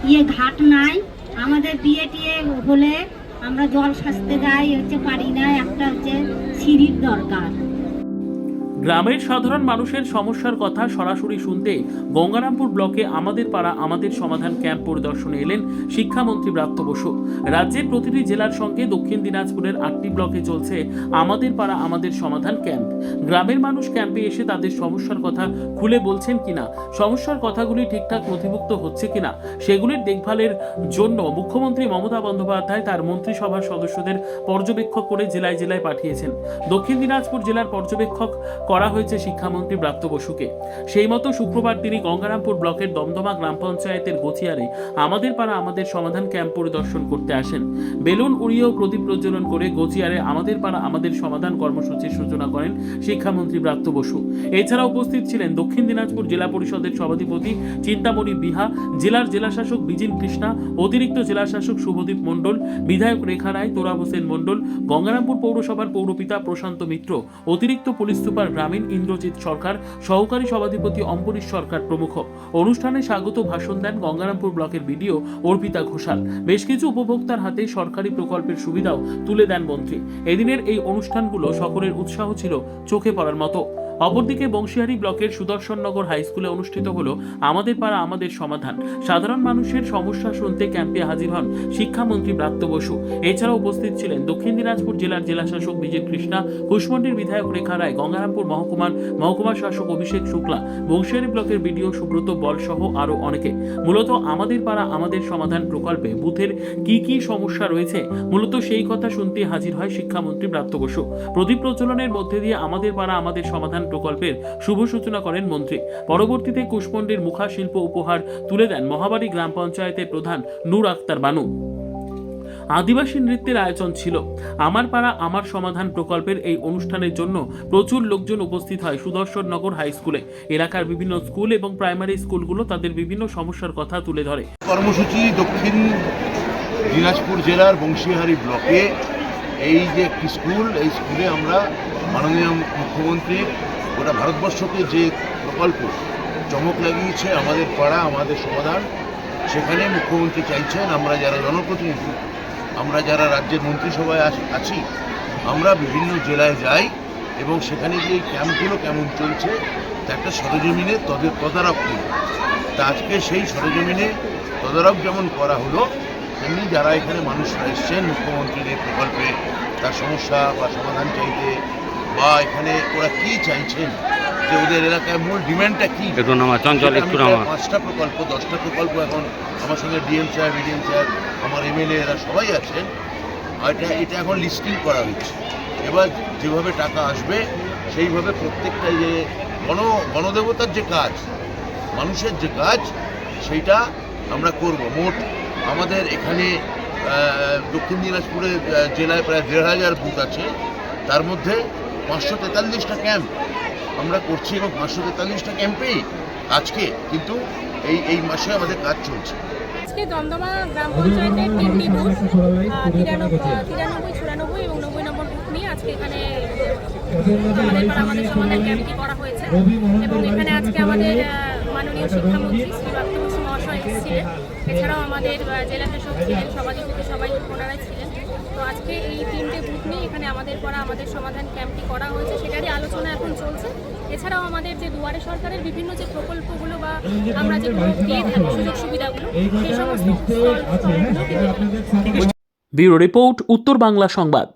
ঘাট নাই। আমাদের বিয়ে টিয়ে হলে আমরা জল সাজতে যাই, পারি না, একটা সিঁড়ির দরকার। গ্রামের সাধারণ মানুষের সমস্যার কথা সরাসরি শুনতে গঙ্গারামপুর ব্লকে আমাদের পাড়া আমাদের সমাধান ক্যাম্প পরিদর্শনে এলেন শিক্ষামন্ত্রী ব্রাত্য বসু। রাজ্যের প্রতিটি জেলার সঙ্গে দক্ষিণ দিনাজপুরের 8টি ব্লকে চলছে আমাদের পাড়া আমাদের সমাধান ক্যাম্প। গ্রামের মানুষ ক্যাম্পে এসে তাদের সমস্যার কথা খুলে বলছেন কিনা, সমস্যার কথাগুলি ঠিকঠাক নথিভুক্ত হচ্ছে কিনা, সেগুলির দেখভালের জন্য মুখ্যমন্ত্রী মমতা বন্দ্যোপাধ্যায় তার মন্ত্রিসভার সদস্যদের পর্যবেক্ষক করে জেলায় জেলায় পাঠিয়েছেন। দক্ষিণ দিনাজপুর জেলার পর্যবেক্ষক করা হয়েছে শিক্ষামন্ত্রী ব্রাত্য বসুকে। সেই মতো শুক্রবার তিনি গঙ্গারামপুর ব্লকের দমদমা গ্রাম পঞ্চায়েতের গোচিয়ারে আমাদের পাড়া আমাদের সমাধান ক্যাম্প পরিদর্শন করতে আসেন। বেলুন উড়িয়ে প্রদীপ প্রজ্বলন করে গোচিয়ারে আমাদের পাড়া আমাদের সমাধান কর্মসূচির সূচনা করেন শিক্ষামন্ত্রী ব্রাত্য বসু। এছাড়া উপস্থিত ছিলেন দক্ষিণ দিনাজপুর জেলা পরিষদের সভাধিপতি চিন্তামণি বিহা, জেলার জেলাশাসক বিজিন কৃষ্ণা, অতিরিক্ত জেলাশাসক শুভদীপ মণ্ডল, বিধায়ক রেখা রায়, তোরা হোসেন মণ্ডল, গঙ্গারামপুর পৌরসভার পৌরপিতা প্রশান্ত মিত্র, অতিরিক্ত পুলিশ সুপার গ্রামীণ ইন্দ্রজিৎ সরকার, সহকারী সভাধিপতি অম্বরীশ সরকার প্রমুখ। অনুষ্ঠানে স্বাগত ভাষণ দেন গঙ্গারামপুর ব্লকের বিডিও অর্পিতা ঘোষাল। বেশ কিছু উপভোক্তার হাতে সরকারি প্রকল্পের সুবিধাও তুলে দেন মন্ত্রী। এদিনের এই অনুষ্ঠানগুলো সকলের উৎসাহ ছিল চোখে পড়ার মতো। অপরদিকে বংশীহারি ব্লকের সুদর্শননগর হাই স্কুলে অনুষ্ঠিত হলো আমাদের পাড়া আমাদের সমাধান। সাধারণ মানুষের সমস্যা শুনতে ক্যাম্পে হাজির হন শিক্ষামন্ত্রী ব্রাত্য বসু। এছাড়া উপস্থিত ছিলেন দক্ষিণ দিনাজপুর জেলার জেলাশাসক বিজিন কৃষ্ণা, কুশমন্ডির বিধায়ক রেখা রায়, গঙ্গারামপুর মহকুমার শাসক অভিষেক শুক্লা, বংশীহারি ব্লকের বিডিও সুব্রত বল সহ আরো অনেকে। মূলত আমাদের পাড়া আমাদের সমাধান প্রকল্পে বুথের কি সমস্যা রয়েছে মূলত সেই কথা শুনতে হাজির হয় শিক্ষামন্ত্রী ব্রাত্য বসু। প্রদীপ প্রজ্বলনের মধ্যে দিয়ে আমাদের পাড়া আমাদের সমাধান প্রকল্পের শুভ সূচনা করেন মন্ত্রী। পরবর্তীতে কুশমন্ডির মুখা শিল্প উপহার তুলে দেন মহাবাড়ি গ্রাম পঞ্চায়েতের প্রধান নূর আক্তার বানু। আদিবাসী নৃত্যের আয়োজন ছিল। আমার পাড়া আমার সমাধান প্রকল্পের এই অনুষ্ঠানের জন্য প্রচুর লোকজন উপস্থিত হয় সুদর্শননগর হাই স্কুলে। এলাকার বিভিন্ন স্কুল এবং প্রাইমারি স্কুলগুলো তাদের বিভিন্ন সমস্যার কথা তুলে ধরে। কর্মসূচি দক্ষিণ দিনাজপুর জেলার বংশীহারি ব্লকে এই যে একটি স্কুল, এই স্কুলে আমরা মাননীয় মুখ্যমন্ত্রীর গোটা ভারতবর্ষকে যে প্রকল্প চমক লাগিয়েছে আমাদের পাড়া আমাদের সমাধান, সেখানে মুখ্যমন্ত্রী চাইছেন আমরা যারা জনপ্রতিনিধি, আমরা যারা রাজ্যের মন্ত্রিসভায় আছি, আমরা বিভিন্ন জেলায় যাই এবং সেখানে গিয়ে এই ক্যাম্পগুলো কেমন চলছে তা একটা সরেজমিনে তদারক করি। তা আজকে সেই সরেজমিনে তদারক যেমন করা হলো, তেমনি যারা এখানে মানুষরা এসছেন মুখ্যমন্ত্রীর এই প্রকল্পে তার সমস্যা বা সমাধান চাইতে, বা এখানে ওরা কি চাইছেন, যে ওদের এলাকায় মূল ডিমান্ডটা কি। 5টা প্রকল্প 10টা প্রকল্প এখন আমার সঙ্গে ডিএম সাহেব, বিডিএম সাহেব, আমার এমএলএ এরা সবাই আছেন। এটা এখন লিস্টিং করা হচ্ছে। এবার যেভাবে টাকা আসবে সেইভাবে প্রত্যেকটা যে গণদেবতার যে কাজ, মানুষের যে কাজ, সেইটা আমরা করব। মোট আমাদের এখানে দক্ষিণ দিনাজপুরে জেলায় প্রায় 1,500 বুথ আছে, তার মধ্যে 543টা ক্যাম্প আমরা করছি এবং 543টা ক্যাম্পেই আজকে কিন্তু এই মাসে আমাদের কাজ চলছে। আজকে দমদমা গ্রাম পঞ্চায়েতের 3টি বুথ 93, 94 এবং 90 নম্বর বুথ নিয়ে আজকে এখানে আমাদের সমাধান ক্যাম্পটি করা হয়েছে এবং এখানে আজকে আমাদের মাননীয় শিক্ষামন্ত্রী শ্রী ব্রাত্য বসু মহাশয় এসেছিলেন। এছাড়াও আমাদের জেলাশাসক ছিলেন, সভাধিপতি সবাই ওনারাই ছিলেন। তো আজকে এই 3টে বুথ নিয়ে এখানে আমাদের পাড়া আমাদের সমাধান ক্যাম্পটি করা হয়েছে, সেটারই আলোচনা এখন চলছে। এছাড়াও আমাদের যে দুয়ারে সরকারের বিভিন্ন যে প্রকল্পগুলো বা আমরা যেগুলো দিয়ে থাকি সুযোগ সুবিধাগুলো, সেই সমস্ত ব্যুরো রিপোর্ট, উত্তর বাংলা সংবাদ।